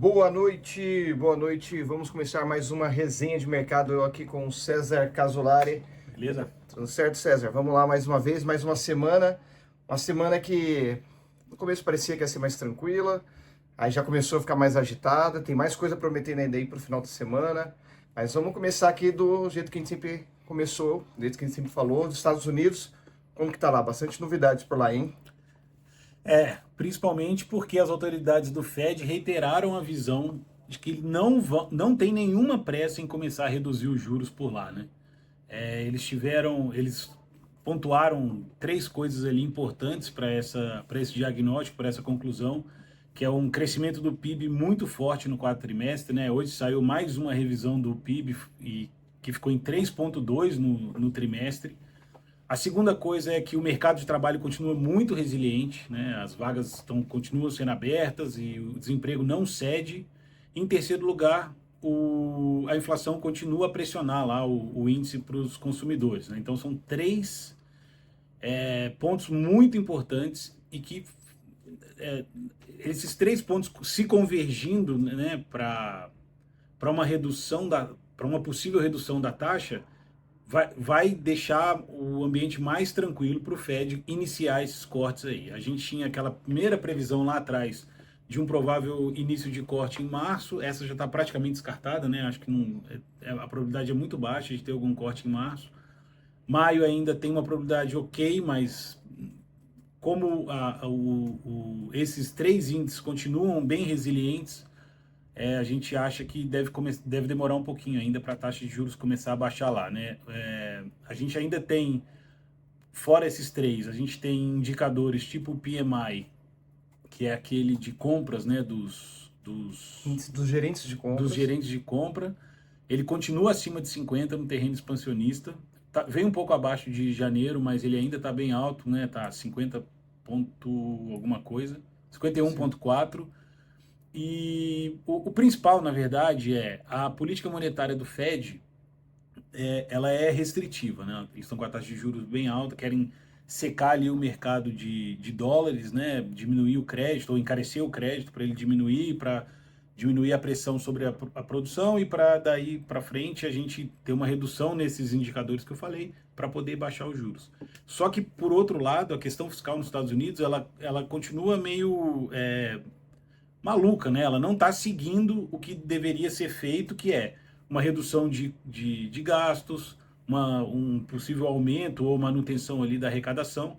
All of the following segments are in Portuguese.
Boa noite, boa noite. Vamos começar mais uma resenha de mercado. Eu aqui com o César Casolari. Beleza? Tudo certo, César? Vamos lá mais uma vez, mais uma semana. Uma semana que no começo parecia que ia ser mais tranquila, aí já começou a ficar mais agitada. Tem mais coisa prometendo ainda aí para o final de semana. Mas vamos começar aqui do jeito que a gente sempre começou, do jeito que a gente sempre falou, dos Estados Unidos. Como que tá lá? Bastante novidades por lá, hein? Principalmente porque as autoridades do Fed reiteraram a visão de que não tem nenhuma pressa em começar a reduzir os juros por lá, né? Eles pontuaram três coisas ali importantes para esse diagnóstico, para essa conclusão, que é um crescimento do PIB muito forte no quarto trimestre, né? Hoje saiu mais uma revisão do PIB que ficou em 3,2 no trimestre. A segunda coisa é que o mercado de trabalho continua muito resiliente, né? As vagas continuam sendo abertas e o desemprego não cede. Em terceiro lugar, a inflação continua a pressionar lá o índice para os consumidores, né? Então são três pontos muito importantes e que é, esses três pontos se convergindo, né, para uma redução para uma possível redução da taxa, vai deixar o ambiente mais tranquilo para o Fed iniciar esses cortes aí. A gente tinha aquela primeira previsão lá atrás de um provável início de corte em março, essa já está praticamente descartada, né? Acho que não, a probabilidade é muito baixa de ter algum corte em março. Maio ainda tem uma probabilidade ok, mas como esses três índices continuam bem resilientes, a gente acha que deve demorar um pouquinho ainda para a taxa de juros começar a baixar lá, né? A gente ainda tem, fora esses três, a gente tem indicadores tipo o PMI, que é aquele de compras, né, Índice dos gerentes de dos compras. gerentes de compra. Ele continua acima de 50 no terreno expansionista. Vem um pouco abaixo de janeiro, mas ele ainda está bem alto, né? Tá 50 ponto alguma coisa, Sim. 51,4. E o principal, na verdade, é a política monetária do Fed, ela é restritiva, né? Eles estão com a taxa de juros bem alta, querem secar ali o mercado de dólares, né? Diminuir o crédito ou encarecer o crédito para ele diminuir, para diminuir a pressão sobre a produção e para daí para frente a gente ter uma redução nesses indicadores que eu falei para poder baixar os juros. Só que por outro lado, a questão fiscal nos Estados Unidos ela continua meio maluca, né? Ela não está seguindo o que deveria ser feito, que é uma redução de gastos, um possível aumento ou manutenção ali da arrecadação.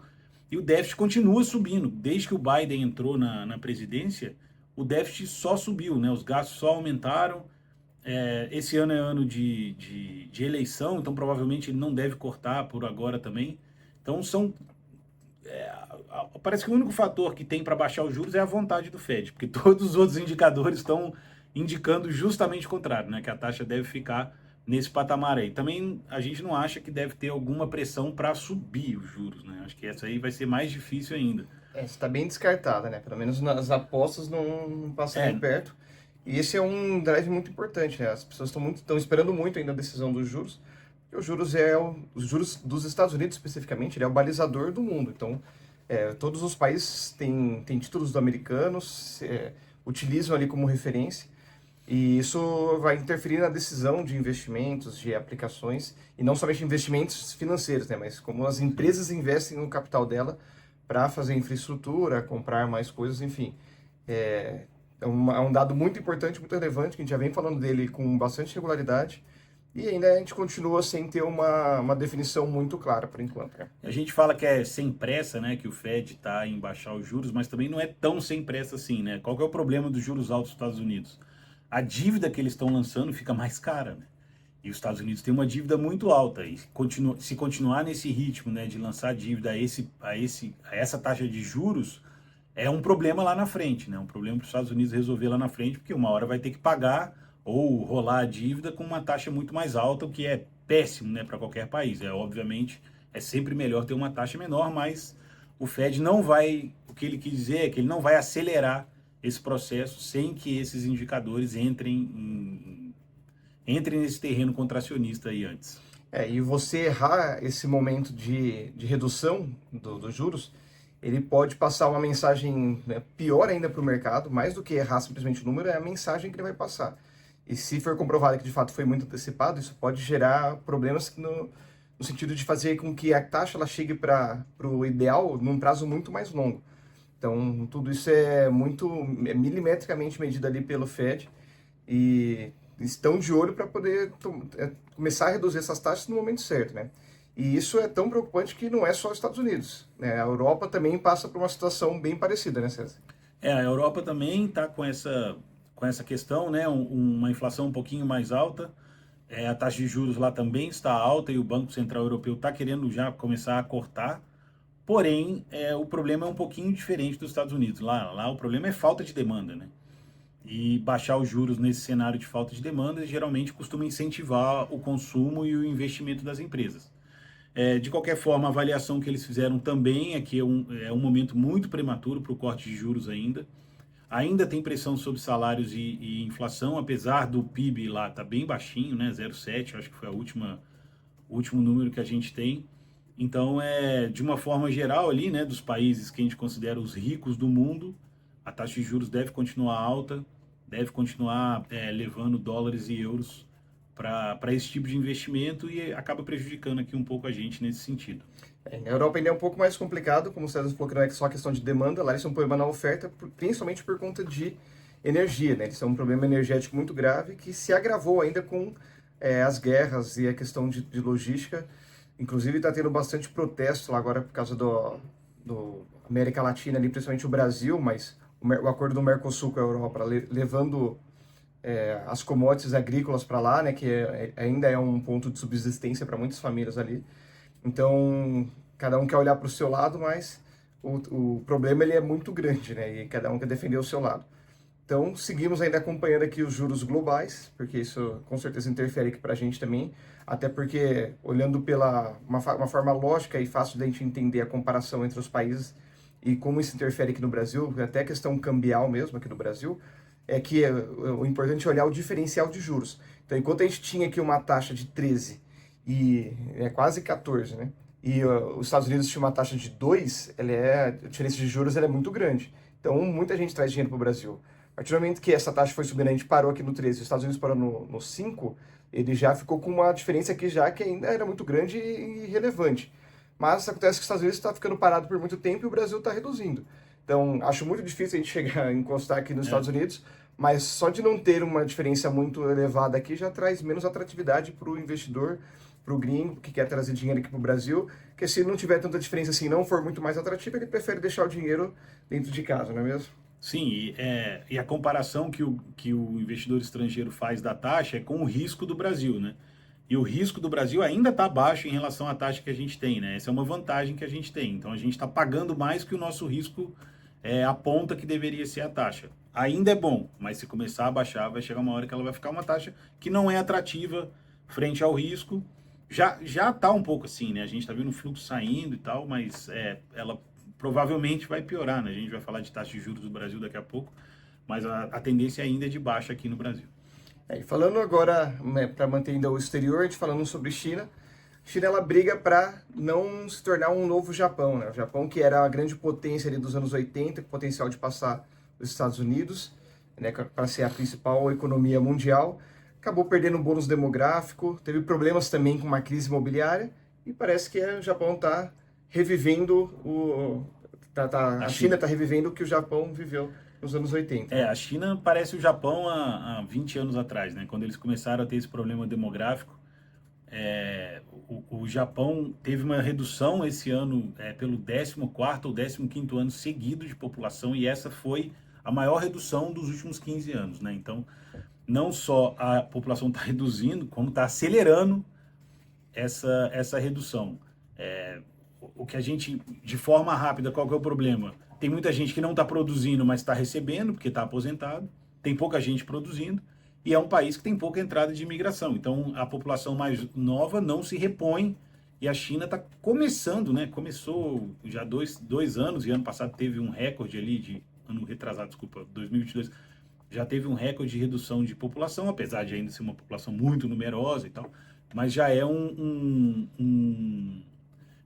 E o déficit continua subindo. Desde que o Biden entrou na presidência, o déficit só subiu, né? Os gastos só aumentaram. Esse ano é ano de eleição, então provavelmente ele não deve cortar por agora também. Então parece que o único fator que tem para baixar os juros é a vontade do Fed, porque todos os outros indicadores estão indicando justamente o contrário, né? Que a taxa deve ficar nesse patamar aí. Também a gente não acha que deve ter alguma pressão para subir os juros, né? Acho que essa aí vai ser mais difícil ainda. Está bem descartada, né? Pelo menos nas apostas não passa nem É, perto. E esse é um drive muito importante, né? As pessoas estão esperando muito ainda a decisão dos juros. Porque os juros dos Estados Unidos especificamente, ele é o balizador do mundo. Então, todos os países têm títulos do americanos, utilizam ali como referência. E isso vai interferir na decisão de investimentos, de aplicações, e não somente investimentos financeiros, né, mas como as empresas investem no capital dela para fazer infraestrutura, comprar mais coisas, enfim. É um dado muito importante, muito relevante, que a gente já vem falando dele com bastante regularidade, e ainda a gente continua sem ter uma definição muito clara por enquanto, né? a gente fala que é sem pressa, né? Que o Fed está em baixar os juros, mas também não é tão sem pressa assim, né? Qual que é o problema dos juros altos dos Estados Unidos? A dívida que eles estão lançando fica mais cara, né? E os Estados Unidos têm uma dívida muito alta. E se continuar nesse ritmo, né, de lançar dívida a essa taxa de juros, é um problema lá na frente, né? Um problema para os Estados Unidos resolver lá na frente, porque uma hora vai ter que pagar ou rolar a dívida com uma taxa muito mais alta, o que é péssimo, né, para qualquer país. Obviamente é sempre melhor ter uma taxa menor, mas o Fed não vai, o que ele quis dizer é que ele não vai acelerar esse processo sem que esses indicadores entrem nesse terreno contracionista aí antes. E você errar esse momento de redução dos juros, ele pode passar uma mensagem, né, pior ainda para o mercado, mais do que errar simplesmente o número, é a mensagem que ele vai passar. E se for comprovado que de fato foi muito antecipado, isso pode gerar problemas no sentido de fazer com que a taxa ela chegue para o ideal num prazo muito mais longo. Então, tudo isso é milimetricamente medido ali pelo Fed e estão de olho para poder começar a reduzir essas taxas no momento certo, né? E isso é tão preocupante que não é só os Estados Unidos, né? A Europa também passa por uma situação bem parecida, né, César? A Europa também está com essa questão, né? Uma inflação um pouquinho mais alta. A taxa de juros lá também está alta e o Banco Central Europeu está querendo já começar a cortar. Porém, o problema é um pouquinho diferente dos Estados Unidos. Lá o problema é falta de demanda, né? E baixar os juros nesse cenário de falta de demanda geralmente costuma incentivar o consumo e o investimento das empresas. De qualquer forma, a avaliação que eles fizeram também é que é um momento muito prematuro para o corte de juros ainda. Ainda tem pressão sobre salários e inflação, apesar do PIB lá estar bem baixinho, né? 0,7, acho que foi o último número que a gente tem. Então, de uma forma geral ali, né, dos países que a gente considera os ricos do mundo, a taxa de juros deve continuar alta, deve continuar levando dólares e euros para esse tipo de investimento e acaba prejudicando aqui um pouco a gente nesse sentido. Na Europa ainda é um pouco mais complicado, como o César falou, que não é só questão de demanda, lá eles são um problema na oferta, principalmente por conta de energia, né? Eles são um problema energético muito grave que se agravou ainda com as guerras e a questão de logística. Inclusive está tendo bastante protesto lá agora por causa do América Latina, ali, principalmente o Brasil, mas o acordo do Mercosul com a Europa, levando as commodities agrícolas para lá, né, que ainda é um ponto de subsistência para muitas famílias ali. Então, cada um quer olhar para o seu lado, mas o problema ele é muito grande, né, e cada um quer defender o seu lado. Então, seguimos ainda acompanhando aqui os juros globais, porque isso com certeza interfere aqui para a gente também, até porque, olhando pela uma forma lógica e fácil da gente entender a comparação entre os países e como isso interfere aqui no Brasil, até a questão cambial mesmo aqui no Brasil, é que o importante é olhar o diferencial de juros. Então, enquanto a gente tinha aqui uma taxa de 13 e quase 14, né? E os Estados Unidos tinha uma taxa de 2, a diferença de juros ela é muito grande. Então, muita gente traz dinheiro para o Brasil. A partir do momento que essa taxa foi subindo, a gente parou aqui no 13, os Estados Unidos parou no 5, ele já ficou com uma diferença aqui já que ainda era muito grande e relevante. Mas acontece que os Estados Unidos está ficando parado por muito tempo e o Brasil está reduzindo. Então, acho muito difícil a gente chegar a encostar aqui nos Estados Unidos, mas só de não ter uma diferença muito elevada aqui já traz menos atratividade para o investidor, para o gringo que quer trazer dinheiro aqui para o Brasil, porque se não tiver tanta diferença assim, não for muito mais atrativo, ele prefere deixar o dinheiro dentro de casa, não é mesmo? Sim, e a comparação que o investidor estrangeiro faz da taxa é com o risco do Brasil, né? E o risco do Brasil ainda está baixo em relação à taxa que a gente tem, né? Essa é uma vantagem que a gente tem. Então a gente está pagando mais que o nosso risco aponta que deveria ser a taxa. Ainda é bom, mas se começar a baixar, vai chegar uma hora que ela vai ficar uma taxa que não é atrativa frente ao risco. Já está um pouco assim, né? A gente está vendo o fluxo saindo e tal, mas ela provavelmente vai piorar, né? A gente vai falar de taxa de juros do Brasil daqui a pouco, mas a tendência ainda é de baixa aqui no Brasil. E falando agora, né, para manter ainda o exterior, a gente falando sobre China, a China ela briga para não se tornar um novo Japão, né? O Japão que era a grande potência ali dos anos 80, com potencial de passar os Estados Unidos, né, para ser a principal economia mundial, acabou perdendo um bônus demográfico, teve problemas também com uma crise imobiliária e parece que o Japão está revivendo a China está revivendo o que o Japão viveu nos anos 80. A China parece o Japão há 20 anos atrás, né? Quando eles começaram a ter esse problema demográfico, o Japão teve uma redução esse ano pelo 14º ou 15º ano seguido de população e essa foi a maior redução dos últimos 15 anos, né? Então, não só a população está reduzindo, como está acelerando essa redução. O que a gente, de forma rápida, qual que é o problema? Tem muita gente que não está produzindo, mas está recebendo, porque está aposentado. Tem pouca gente produzindo. E é um país que tem pouca entrada de imigração. Então, a população mais nova não se repõe. E a China está começando, né? Começou já dois anos, e ano passado teve um recorde ali ano retrasado, desculpa, 2022, já teve um recorde de redução de população, apesar de ainda ser uma população muito numerosa e tal. Mas já é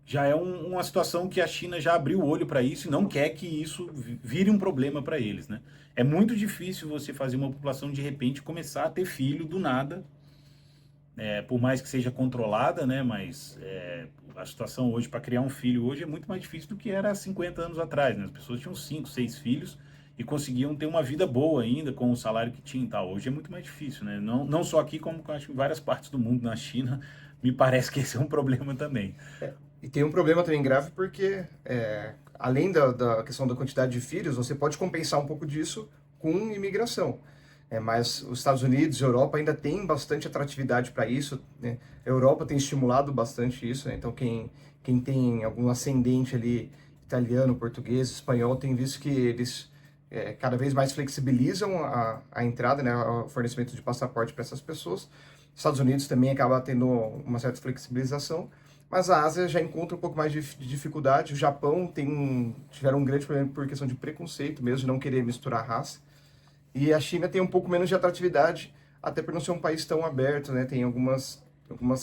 já é uma situação que a China já abriu o olho para isso e não quer que isso vire um problema para eles, né? É muito difícil você fazer uma população de repente começar a ter filho do nada, por mais que seja controlada, né? Mas a situação hoje para criar um filho hoje é muito mais difícil do que era há 50 anos atrás, né? As pessoas tinham 5, 6 filhos e conseguiam ter uma vida boa ainda com o salário que tinham e tal. Hoje é muito mais difícil, né? Não só aqui, como eu acho que em várias partes do mundo, na China, me parece que esse é um problema também. E tem um problema também grave porque, além da questão da quantidade de filhos, você pode compensar um pouco disso com imigração. Mas os Estados Unidos e a Europa ainda têm bastante atratividade para isso, né? A Europa tem estimulado bastante isso, né? Então quem tem algum ascendente ali, italiano, português, espanhol, tem visto que eles cada vez mais flexibilizam a entrada, né, o fornecimento de passaporte para essas pessoas. Os Estados Unidos também acaba tendo uma certa flexibilização, mas a Ásia já encontra um pouco mais de dificuldade. O Japão tiveram um grande problema por questão de preconceito mesmo, de não querer misturar raça. E a China tem um pouco menos de atratividade, até por não ser um país tão aberto, né? Tem algumas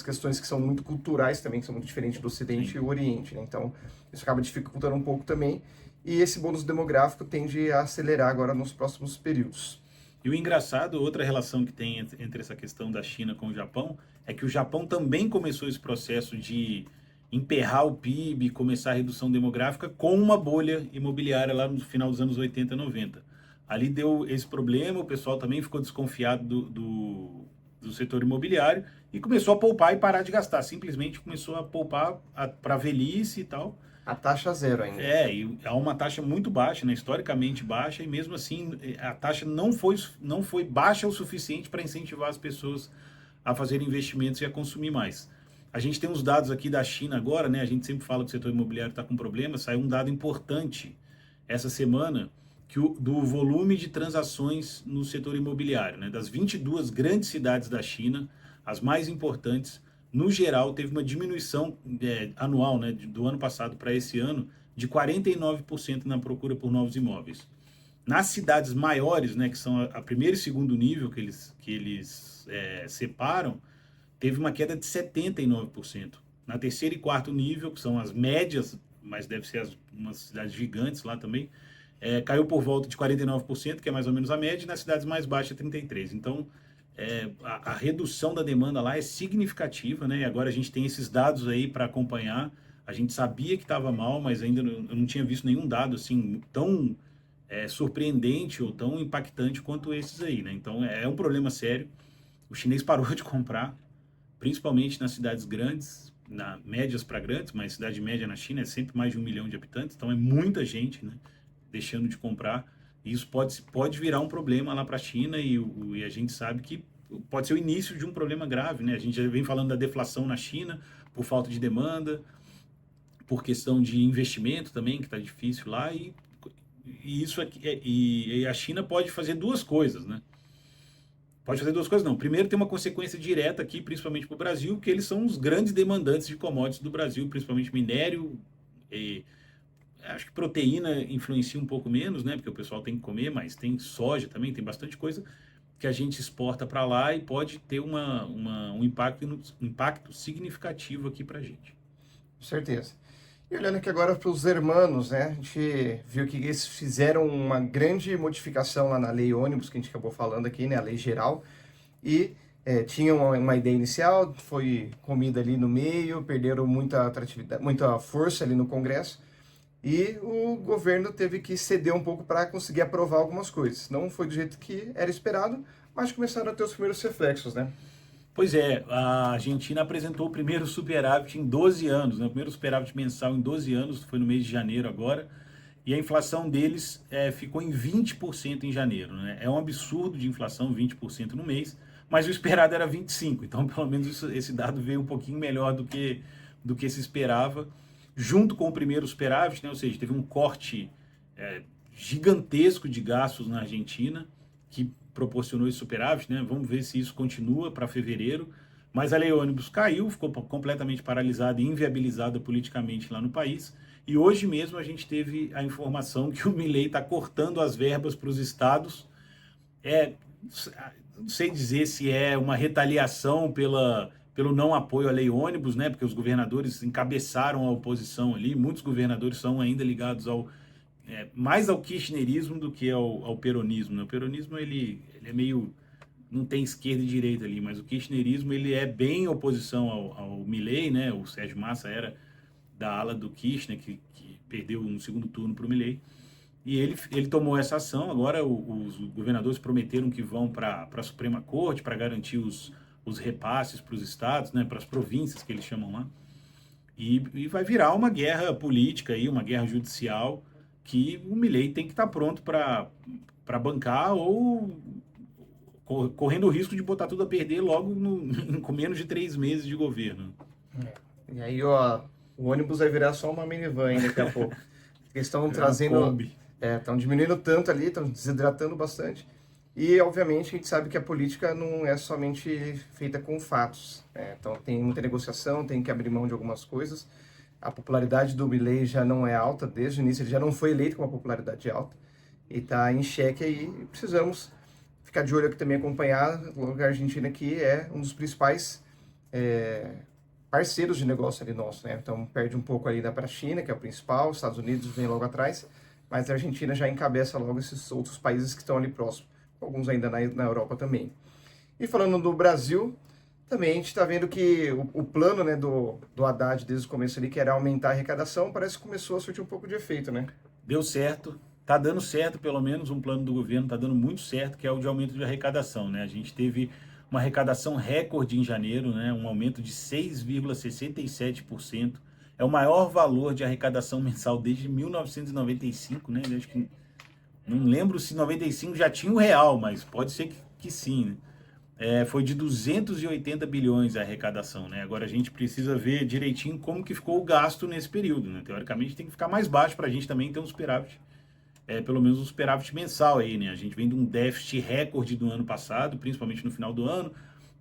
questões que são muito culturais também, que são muito diferentes do Ocidente e o Oriente, né? Então, isso acaba dificultando um pouco também. E esse bônus demográfico tende a acelerar agora nos próximos períodos. E o engraçado, outra relação que tem entre essa questão da China com o Japão, é que o Japão também começou esse processo de emperrar o PIB, começar a redução demográfica com uma bolha imobiliária lá no final dos anos 80 e 90. Ali deu esse problema, o pessoal também ficou desconfiado do setor imobiliário e começou a poupar e parar de gastar. Simplesmente começou a poupar para velhice e tal. A taxa zero ainda. E há uma taxa muito baixa, né? Historicamente baixa, e mesmo assim a taxa não foi baixa o suficiente para incentivar as pessoas a fazerem investimentos e a consumir mais. A gente tem uns dados aqui da China agora, né? A gente sempre fala que o setor imobiliário está com problema. Saiu um dado importante essa semana, que do volume de transações no setor imobiliário, né? Das 22 grandes cidades da China, as mais importantes, no geral, teve uma diminuição anual, né, do ano passado para esse ano, de 49% na procura por novos imóveis. Nas cidades maiores, né, que são a primeiro e segundo nível que eles separam, teve uma queda de 79%. Na terceiro e quarto nível, que são as médias, mas deve ser umas cidades gigantes lá também, caiu por volta de 49%, que é mais ou menos a média, e nas cidades mais baixas, 33%. Então, a redução da demanda lá é significativa, né? E agora a gente tem esses dados aí para acompanhar. A gente sabia que estava mal, mas ainda eu não tinha visto nenhum dado assim tão surpreendente ou tão impactante quanto esses aí, né? Então é um problema sério. O chinês parou de comprar, principalmente nas cidades grandes, médias para grandes, mas cidade média na China é sempre mais de 1 milhão de habitantes, então é muita gente, né, deixando de comprar. Isso pode virar um problema lá para a China e a gente sabe que pode ser o início de um problema grave, né? A gente já vem falando da deflação na China por falta de demanda, por questão de investimento também, que está difícil lá, e isso aqui, e a China pode fazer duas coisas, né? Pode fazer duas coisas, não. Primeiro, tem uma consequência direta aqui, principalmente para o Brasil, que eles são os grandes demandantes de commodities do Brasil, principalmente minério. Acho que proteína influencia um pouco menos, né? Porque o pessoal tem que comer, mas tem soja também, tem bastante coisa que a gente exporta para lá e pode ter um impacto significativo aqui para a gente. Com certeza. E olhando aqui agora para os hermanos, né? A gente viu que eles fizeram uma grande modificação lá na lei ônibus, que a gente acabou falando aqui, né? A lei geral. E tinham uma ideia inicial, foi comida ali no meio, perderam muita atratividade, muita força ali no Congresso. E o governo teve que ceder um pouco para conseguir aprovar algumas coisas. Não foi do jeito que era esperado, mas começaram a ter os primeiros reflexos, né? Pois é, a Argentina apresentou o primeiro superávit em 12 anos, né? O primeiro superávit mensal em 12 anos, foi no mês de janeiro agora, e a inflação deles ficou em 20% em janeiro, né? É um absurdo de inflação, 20% no mês, mas o esperado era 25%, então pelo menos esse dado veio um pouquinho melhor do que se esperava, junto com o primeiro superávit, né? Ou seja, teve um corte gigantesco de gastos na Argentina, que proporcionou esse superávit, né? Vamos ver se isso continua para fevereiro. Mas a lei ônibus caiu, ficou completamente paralisada e inviabilizada politicamente lá no país. E hoje mesmo a gente teve a informação que o Milei está cortando as verbas para os estados. Não sei dizer se é uma retaliação pelo não apoio à lei ônibus, né? Porque os governadores encabeçaram a oposição ali, muitos governadores são ainda ligados mais ao kirchnerismo do que ao peronismo, né? O peronismo, ele é meio... não tem esquerda e direita ali, mas o kirchnerismo, ele é bem oposição ao Milei, né? O Sérgio Massa era da ala do Kirchner, que perdeu no segundo turno para o Milei. E ele tomou essa ação. Agora os governadores prometeram que vão para a Suprema Corte para garantir os repasses para os estados, né, para as províncias que eles chamam lá. E vai virar uma guerra política, aí, uma guerra judicial, que o Milei tem que estar pronto para bancar ou correndo o risco de botar tudo a perder logo com menos de 3 meses de governo. E aí, ó, o ônibus vai virar só uma minivan aí daqui a pouco. Eles estão trazendo... estão diminuindo tanto ali, estão desidratando bastante. E, obviamente, a gente sabe que a política não é somente feita com fatos, né? Então, tem muita negociação, tem que abrir mão de algumas coisas. A popularidade do Milei já não é alta desde o início, ele já não foi eleito com uma popularidade alta. E está em xeque aí, e precisamos ficar de olho aqui também, acompanhar a Argentina, que é um dos principais parceiros de negócio ali nosso, né? Então, perde um pouco ali para a China, que é o principal, os Estados Unidos vem logo atrás, mas a Argentina já encabeça logo esses outros países que estão ali próximos, alguns ainda na Europa também. E falando do Brasil, também a gente está vendo que o plano, né, do Haddad desde o começo ali, que era aumentar a arrecadação, parece que começou a surtir um pouco de efeito, né? Deu certo, tá dando certo, pelo menos um plano do governo tá dando muito certo, que é o de aumento de arrecadação, né? A gente teve uma arrecadação recorde em janeiro, né? Um aumento de 6,67%. É o maior valor de arrecadação mensal desde 1995, né? Acho que não lembro se 95 já tinha o real, mas pode ser que sim, né? Foi de 280 bilhões a arrecadação, né? Agora a gente precisa ver direitinho como que ficou o gasto nesse período, né? Teoricamente tem que ficar mais baixo para a gente também ter um superávit, pelo menos um superávit mensal aí, né? A gente vem de um déficit recorde do ano passado, principalmente no final do ano.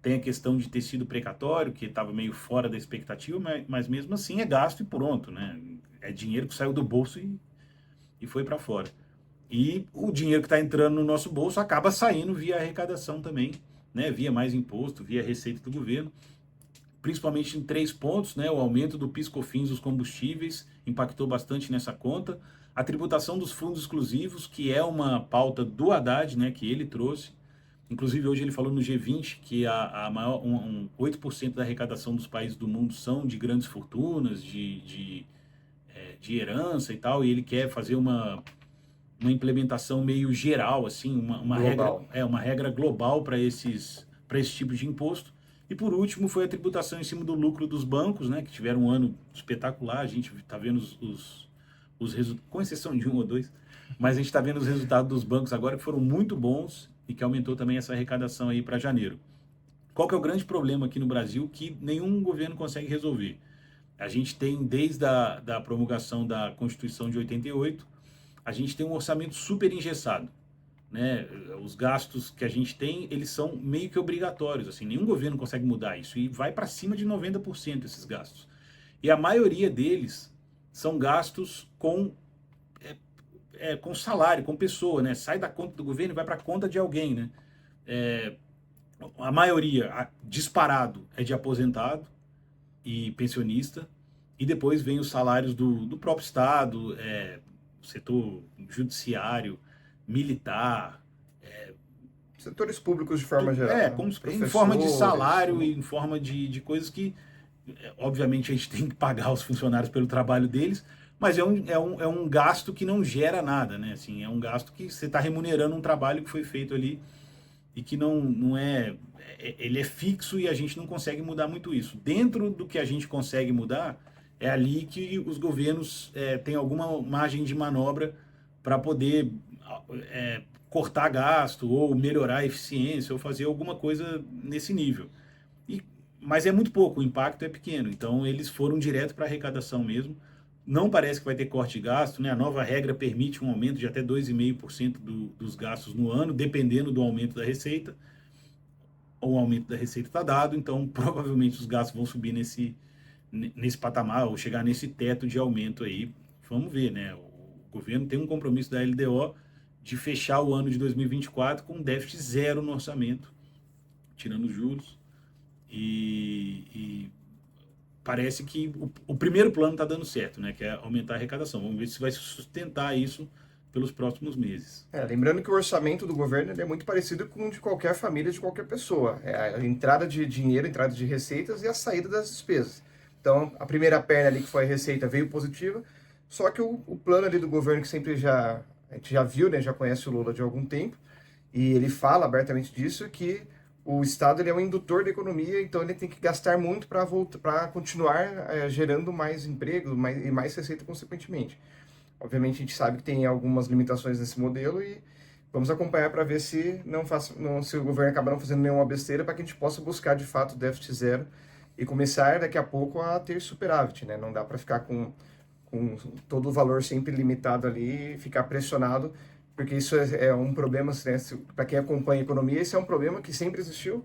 Tem a questão de ter sido precatório, que estava meio fora da expectativa, mas mesmo assim é gasto e pronto, né? É dinheiro que saiu do bolso e foi para fora. E o dinheiro que está entrando no nosso bolso acaba saindo via arrecadação também, né? Via mais imposto, via receita do governo, principalmente em 3 pontos, né? O aumento do PIS/COFINS dos combustíveis impactou bastante nessa conta. A tributação dos fundos exclusivos, que é uma pauta do Haddad, né? Que ele trouxe. Inclusive, hoje ele falou no G20 que a maior, 8% da arrecadação dos países do mundo são de grandes fortunas, de herança e tal, e ele quer fazer uma implementação meio geral, assim, uma regra global para esse tipo de imposto. E por último foi a tributação em cima do lucro dos bancos, né, que tiveram um ano espetacular. A gente está vendo os resultados, com exceção de um ou dois, mas a gente está vendo os resultados dos bancos agora que foram muito bons e que aumentou também essa arrecadação aí para janeiro. Qual que é o grande problema aqui no Brasil que nenhum governo consegue resolver? A gente tem, desde a promulgação da Constituição de 88, a gente tem um orçamento super engessado, né? Os gastos que a gente tem, eles são meio que obrigatórios, assim, nenhum governo consegue mudar isso, e vai para cima de 90% esses gastos. E a maioria deles são gastos com salário, com pessoa, né? Sai da conta do governo e vai para a conta de alguém, né? A maioria, disparado, é de aposentado e pensionista, e depois vem os salários do próprio Estado, setor judiciário, militar. Setores públicos de forma geral. Como em forma de salário e em forma de coisas que, obviamente, a gente tem que pagar os funcionários pelo trabalho deles, mas é um gasto que não gera nada, né? Assim, é um gasto que você está remunerando um trabalho que foi feito ali e que não é... Ele é fixo e a gente não consegue mudar muito isso. Dentro do que a gente consegue mudar, é ali que os governos têm alguma margem de manobra para poder cortar gasto ou melhorar a eficiência ou fazer alguma coisa nesse nível. Mas é muito pouco, o impacto é pequeno. Então eles foram direto para a arrecadação mesmo. Não parece que vai ter corte de gasto, né? A nova regra permite um aumento de até 2,5% dos gastos no ano, dependendo do aumento da receita. O aumento da receita está dado, então provavelmente os gastos vão subir nesse patamar, ou chegar nesse teto de aumento aí. Vamos ver, né? O governo tem um compromisso da LDO de fechar o ano de 2024 com déficit zero no orçamento, tirando os juros. e parece que o primeiro plano está dando certo, né? Que é aumentar a arrecadação. Vamos ver se vai sustentar isso pelos próximos meses. Lembrando que o orçamento do governo ele é muito parecido com o de qualquer família, de qualquer pessoa. É a entrada de dinheiro, a entrada de receitas e a saída das despesas. Então, a primeira perna ali que foi a receita veio positiva, só que o plano ali do governo que sempre a gente já viu, né, já conhece o Lula de algum tempo, e ele fala abertamente disso, que o Estado ele é um indutor da economia, então ele tem que gastar muito para continuar gerando mais emprego e mais receita consequentemente. Obviamente a gente sabe que tem algumas limitações nesse modelo e vamos acompanhar para ver se se o governo acabar não fazendo nenhuma besteira para que a gente possa buscar de fato déficit zero e começar daqui a pouco a ter superávit, né? Não dá para ficar com todo o valor sempre limitado ali e ficar pressionado, porque isso é um problema, né? Para quem acompanha a economia, esse é um problema que sempre existiu.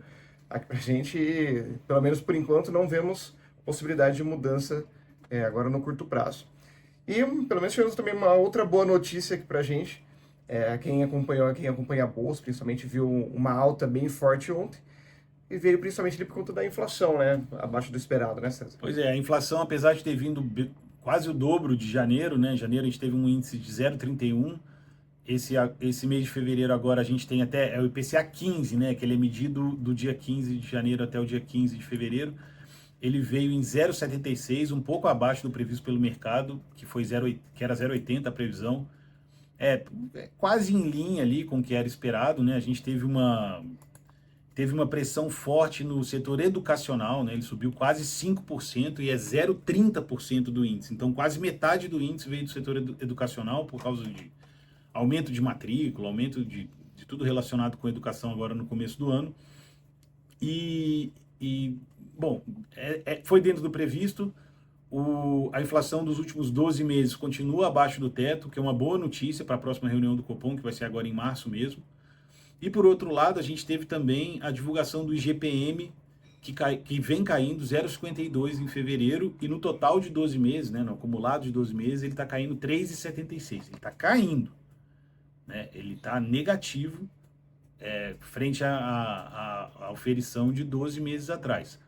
A gente, pelo menos por enquanto, não vemos possibilidade de mudança agora no curto prazo. E pelo menos tivemos também uma outra boa notícia aqui pra gente. Quem acompanha a Bolsa, principalmente, viu uma alta bem forte ontem. E veio principalmente ali por conta da inflação, né? Abaixo do esperado, né, César? Pois é, a inflação, apesar de ter vindo quase o dobro de janeiro, né? Em janeiro a gente teve um índice de 0,31. Esse mês de fevereiro agora a gente tem até o IPCA 15, né? Que ele é medido do dia 15 de janeiro até o dia 15 de fevereiro. Ele veio em 0,76, um pouco abaixo do previsto pelo mercado, que era 0,80 a previsão. Quase em linha ali com o que era esperado, né? A gente teve uma pressão forte no setor educacional, né? Ele subiu quase 5% e é 0,30% do índice. Então, quase metade do índice veio do setor educacional por causa de aumento de matrícula, aumento de tudo relacionado com educação agora no começo do ano. Bom, foi dentro do previsto. A inflação dos últimos 12 meses continua abaixo do teto, que é uma boa notícia para a próxima reunião do Copom, que vai ser agora em março mesmo. E por outro lado, a gente teve também a divulgação do IGPM, que vem caindo 0,52 em fevereiro, e no total de 12 meses, né, no acumulado de 12 meses, ele está caindo 3,76. Ele está caindo, né, ele está negativo frente à oferição de 12 meses atrás.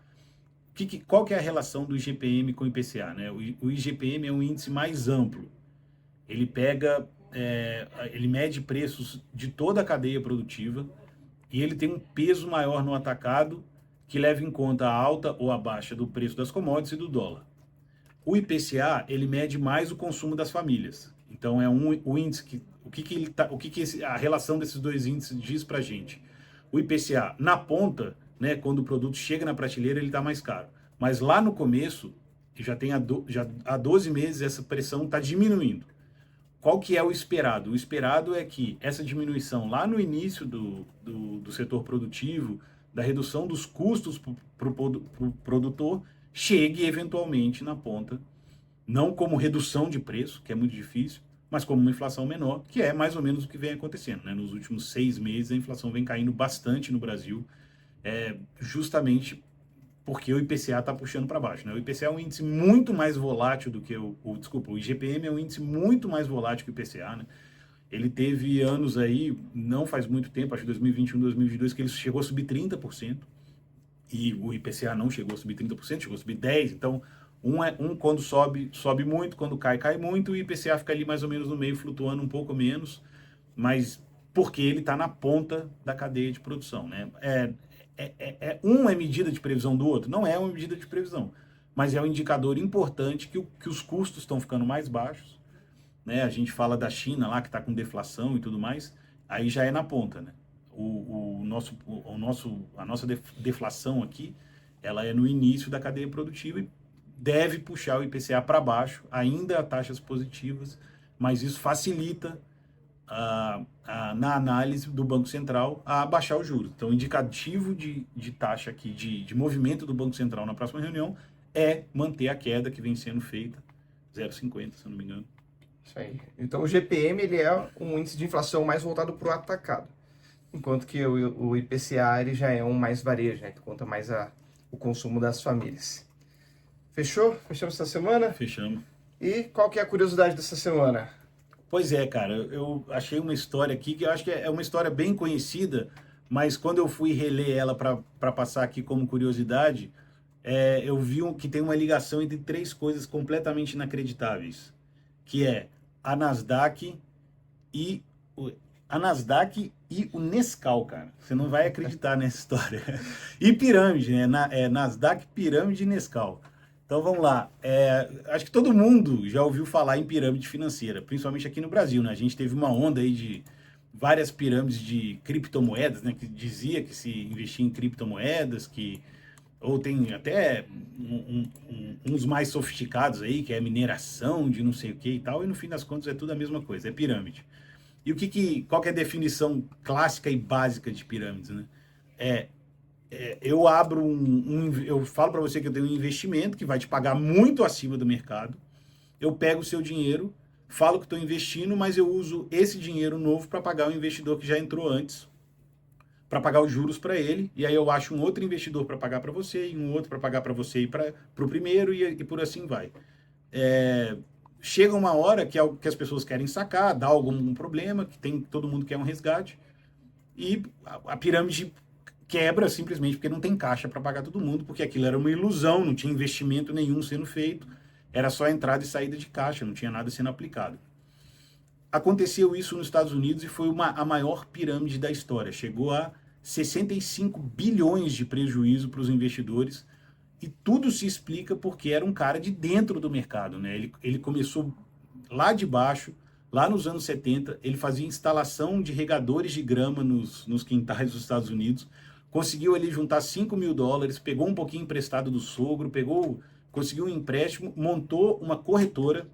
Qual que é a relação do IGPM com o IPCA? Né? O IGPM é um índice mais amplo. Ele ele mede preços de toda a cadeia produtiva e ele tem um peso maior no atacado que leva em conta a alta ou a baixa do preço das commodities e do dólar. O IPCA, ele mede mais o consumo das famílias. Então, o índice a relação desses dois índices diz pra gente? O IPCA, na ponta, né, quando o produto chega na prateleira, ele está mais caro. Mas lá no começo, já há 12 meses, essa pressão está diminuindo. Qual que é o esperado? O esperado é que essa diminuição lá no início do setor produtivo, da redução dos custos para o produtor, chegue eventualmente na ponta, não como redução de preço, que é muito difícil, mas como uma inflação menor, que é mais ou menos o que vem acontecendo, né? Nos últimos 6 meses a inflação vem caindo bastante no Brasil, justamente porque o IPCA está puxando para baixo, né? O IPCA é um índice muito mais volátil do que o IGPM é um índice muito mais volátil que o IPCA, né? Ele teve anos aí, não faz muito tempo, acho que 2021, 2022, que ele chegou a subir 30%, e o IPCA não chegou a subir 30%, chegou a subir 10%, então quando sobe muito, quando cai muito, e o IPCA fica ali mais ou menos no meio, flutuando um pouco menos, mas porque ele está na ponta da cadeia de produção, né? Um é medida de previsão do outro? Não é uma medida de previsão, mas é um indicador importante que os custos estão ficando mais baixos, né? A gente fala da China lá, que está com deflação e tudo mais, aí já é na ponta, né? A nossa deflação aqui, ela é no início da cadeia produtiva e deve puxar o IPCA para baixo, ainda a taxas positivas, mas isso facilita na análise do Banco Central a baixar os juros. Então, o indicativo de taxa aqui, de movimento do Banco Central na próxima reunião é manter a queda que vem sendo feita, 0,50, se eu não me engano. Isso aí. Então, o GPM ele é um índice de inflação mais voltado para o atacado, enquanto que o IPCA ele já é um mais varejo, né? Que conta mais o consumo das famílias. Fechou? Fechamos essa semana? Fechamos. E qual que é a curiosidade dessa semana? Pois é, cara, eu achei uma história aqui que eu acho que é uma história bem conhecida, mas quando eu fui reler ela para passar aqui como curiosidade, eu vi que tem uma ligação entre três coisas completamente inacreditáveis, que é a Nasdaq e o, a Nasdaq e o Nescau, cara. Você não vai acreditar nessa história. E pirâmide, né? Nasdaq, pirâmide e Nescau. Então vamos lá. Acho que todo mundo já ouviu falar em pirâmide financeira, principalmente aqui no Brasil, né? A gente teve uma onda aí de várias pirâmides de criptomoedas, né? Que dizia que se investia em criptomoedas, ou tem até uns mais sofisticados aí, que é mineração de não sei o que e tal, e no fim das contas é tudo a mesma coisa, é pirâmide. E qual que é a definição clássica e básica de pirâmides, né? Eu abro eu falo para você que eu tenho um investimento que vai te pagar muito acima do mercado. Eu pego o seu dinheiro, falo que estou investindo, mas eu uso esse dinheiro novo para pagar o investidor que já entrou antes, para pagar os juros para ele, e aí eu acho um outro investidor para pagar para você, e um outro para pagar para você e para o primeiro, e por assim vai. Chega uma hora que as pessoas querem sacar, dá algum problema, todo mundo quer um resgate, e a pirâmide quebra simplesmente porque não tem caixa para pagar todo mundo, porque aquilo era uma ilusão, não tinha investimento nenhum sendo feito, era só entrada e saída de caixa, não tinha nada sendo aplicado. Aconteceu isso nos Estados Unidos e foi a maior pirâmide da história. Chegou a 65 bilhões de prejuízo para os investidores, e tudo se explica porque era um cara de dentro do mercado, né? Ele começou lá de baixo, lá nos anos 70, ele fazia instalação de regadores de grama nos quintais dos Estados Unidos, conseguiu ali juntar $5.000, pegou um pouquinho emprestado do sogro, conseguiu um empréstimo, montou uma corretora,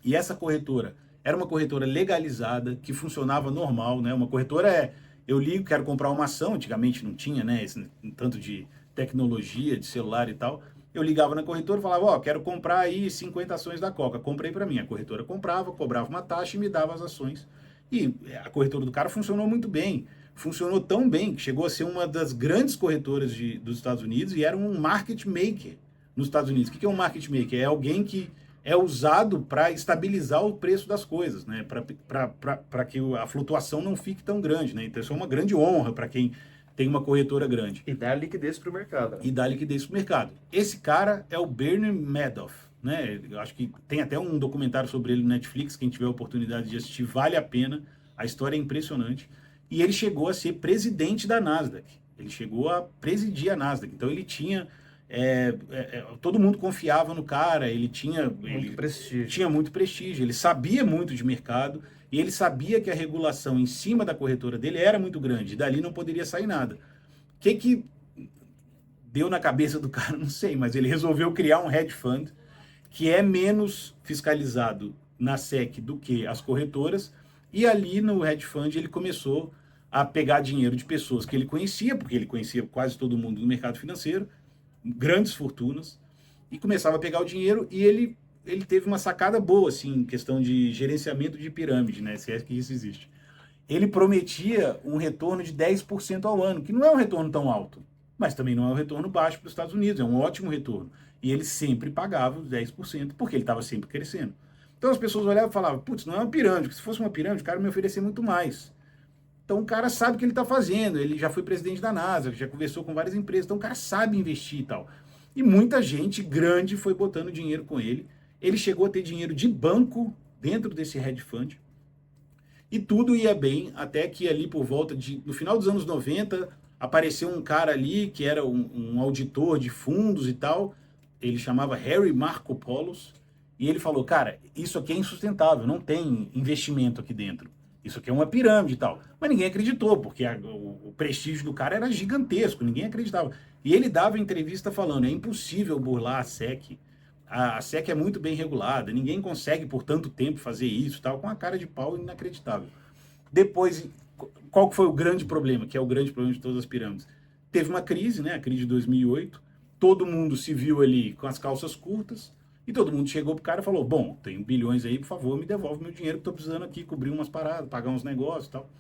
e essa corretora era uma corretora legalizada, que funcionava normal, né? Uma corretora eu ligo, quero comprar uma ação, antigamente não tinha, né, esse tanto de tecnologia, de celular e tal. Eu ligava na corretora e falava, quero comprar aí 50 ações da Coca, comprei para mim. A corretora comprava, cobrava uma taxa e me dava as ações. E a corretora do cara funcionou muito bem. Funcionou tão bem que chegou a ser uma das grandes corretoras dos Estados Unidos e era um market maker nos Estados Unidos. O que é um market maker? É alguém que é usado para estabilizar o preço das coisas, né? Para que a flutuação não fique tão grande, né? Então isso é uma grande honra para quem tem uma corretora grande. E dá liquidez para o mercado. Né? E dá liquidez para o mercado. Esse cara é o Bernie Madoff, né? Eu acho que tem até um documentário sobre ele no Netflix, quem tiver a oportunidade de assistir, vale a pena. A história é impressionante. E ele chegou a ser presidente da Nasdaq. Ele chegou a presidir a Nasdaq. Então ele tinha... todo mundo confiava no cara, ele tinha muito prestígio, ele sabia muito de mercado e ele sabia que a regulação em cima da corretora dele era muito grande, dali não poderia sair nada. O que deu na cabeça do cara, não sei, mas ele resolveu criar um hedge fund que é menos fiscalizado na SEC do que as corretoras, e ali no hedge fund ele começou a pegar dinheiro de pessoas que ele conhecia, porque ele conhecia quase todo mundo do mercado financeiro, grandes fortunas, e começava a pegar o dinheiro, e ele teve uma sacada boa, assim, em questão de gerenciamento de pirâmide, né, se é que isso existe. Ele prometia um retorno de 10% ao ano, que não é um retorno tão alto, mas também não é um retorno baixo para os Estados Unidos, é um ótimo retorno. E ele sempre pagava os 10%, porque ele estava sempre crescendo. Então as pessoas olhavam e falavam, putz, não é uma pirâmide, porque se fosse uma pirâmide, o cara me oferecer muito mais. Então o cara sabe o que ele está fazendo, ele já foi presidente da NASA, já conversou com várias empresas, então o cara sabe investir e tal. E muita gente grande foi botando dinheiro com ele. Ele chegou a ter dinheiro de banco dentro desse hedge fund. E tudo ia bem, até que ali por volta no final dos anos 90, apareceu um cara ali que era um auditor de fundos e tal. Ele chamava Harry Markopolos. E ele falou, cara, isso aqui é insustentável, não tem investimento aqui dentro. Isso aqui é uma pirâmide e tal. Mas ninguém acreditou, porque o prestígio do cara era gigantesco, ninguém acreditava. E ele dava entrevista falando, é impossível burlar a SEC. A SEC é muito bem regulada, ninguém consegue por tanto tempo fazer isso, tal, com a cara de pau inacreditável. Depois, qual foi o grande problema, que é o grande problema de todas as pirâmides? Teve uma crise, né, a crise de 2008, todo mundo se viu ali com as calças curtas, e todo mundo chegou pro cara e falou, bom, tem bilhões aí, por favor, me devolve meu dinheiro que estou precisando aqui, cobrir umas paradas, pagar uns negócios e tal.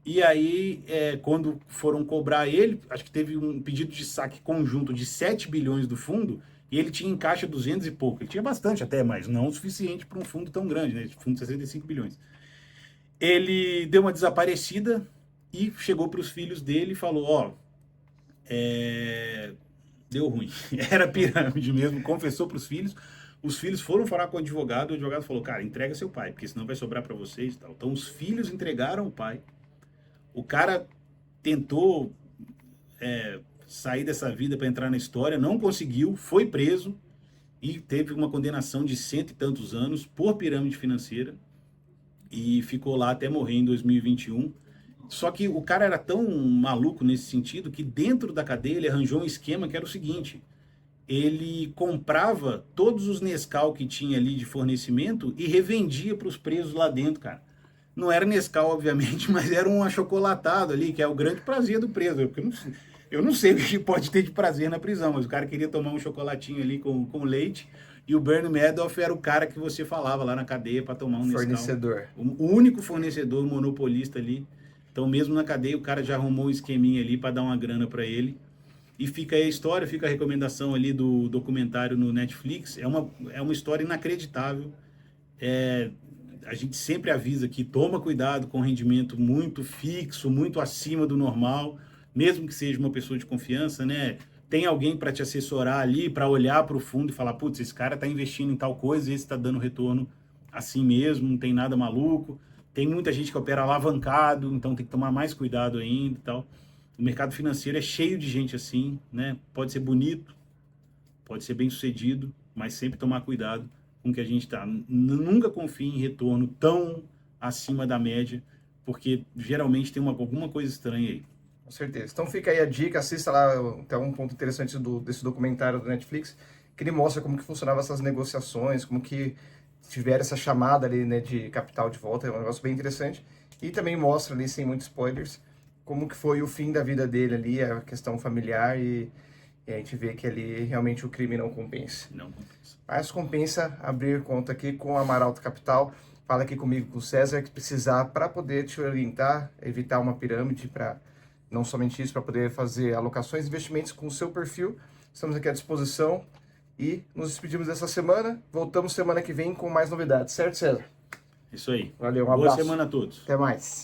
E aí, quando foram cobrar ele, acho que teve um pedido de saque conjunto de 7 bilhões do fundo, e ele tinha em caixa 200 e pouco. Ele tinha bastante até, mas não o suficiente para um fundo tão grande, né? Fundo de 65 bilhões. Ele deu uma desaparecida e chegou para os filhos dele e falou, ó, deu ruim. Era pirâmide mesmo, confessou para os filhos foram falar com o advogado falou, cara, entrega seu pai, porque senão vai sobrar para vocês e tal. Então os filhos entregaram o pai, o cara tentou sair dessa vida para entrar na história, não conseguiu, foi preso e teve uma condenação de 100 e tantos anos por pirâmide financeira e ficou lá até morrer em 2021. Só que o cara era tão maluco nesse sentido que dentro da cadeia ele arranjou um esquema que era o seguinte: ele comprava todos os Nescau que tinha ali de fornecimento e revendia para os presos lá dentro, cara. Não era Nescau, obviamente, mas era um achocolatado ali, que é o grande prazer do preso. Porque eu não sei o que pode ter de prazer na prisão, mas o cara queria tomar um chocolatinho ali com leite, e o Bernie Madoff era o cara que você falava lá na cadeia para tomar um Nescau. Fornecedor. O único fornecedor, monopolista ali. Então, mesmo na cadeia, o cara já arrumou um esqueminha ali para dar uma grana para ele. E fica aí a história, fica a recomendação ali do documentário no Netflix. É uma história inacreditável. A gente sempre avisa que toma cuidado com rendimento muito fixo, muito acima do normal, mesmo que seja uma pessoa de confiança, né? Tem alguém para te assessorar ali, para olhar para o fundo e falar, putz, esse cara está investindo em tal coisa e esse está dando retorno assim mesmo, não tem nada maluco. Tem muita gente que opera alavancado, então tem que tomar mais cuidado ainda e tal. O mercado financeiro é cheio de gente assim, né? Pode ser bonito, pode ser bem sucedido, mas sempre tomar cuidado com o que a gente está. Nunca confie em retorno tão acima da média, porque geralmente tem alguma coisa estranha aí. Com certeza. Então fica aí a dica, assista lá, tem um ponto interessante desse documentário do Netflix, que ele mostra como que funcionavam essas negociações, como que tiveram essa chamada ali, né, de capital de volta, é um negócio bem interessante. E também mostra ali, sem muitos spoilers, como que foi o fim da vida dele ali, a questão familiar, e a gente vê que ali realmente o crime não compensa. Não compensa. Mas compensa abrir conta aqui com a Amaralto Capital. Fala aqui comigo, com o César, que precisar para poder te orientar, evitar uma pirâmide, para não somente isso, para poder fazer alocações e investimentos com o seu perfil. Estamos aqui à disposição e nos despedimos dessa semana. Voltamos semana que vem com mais novidades, certo, César? Isso aí. Valeu, um abraço. Boa semana a todos. Até mais.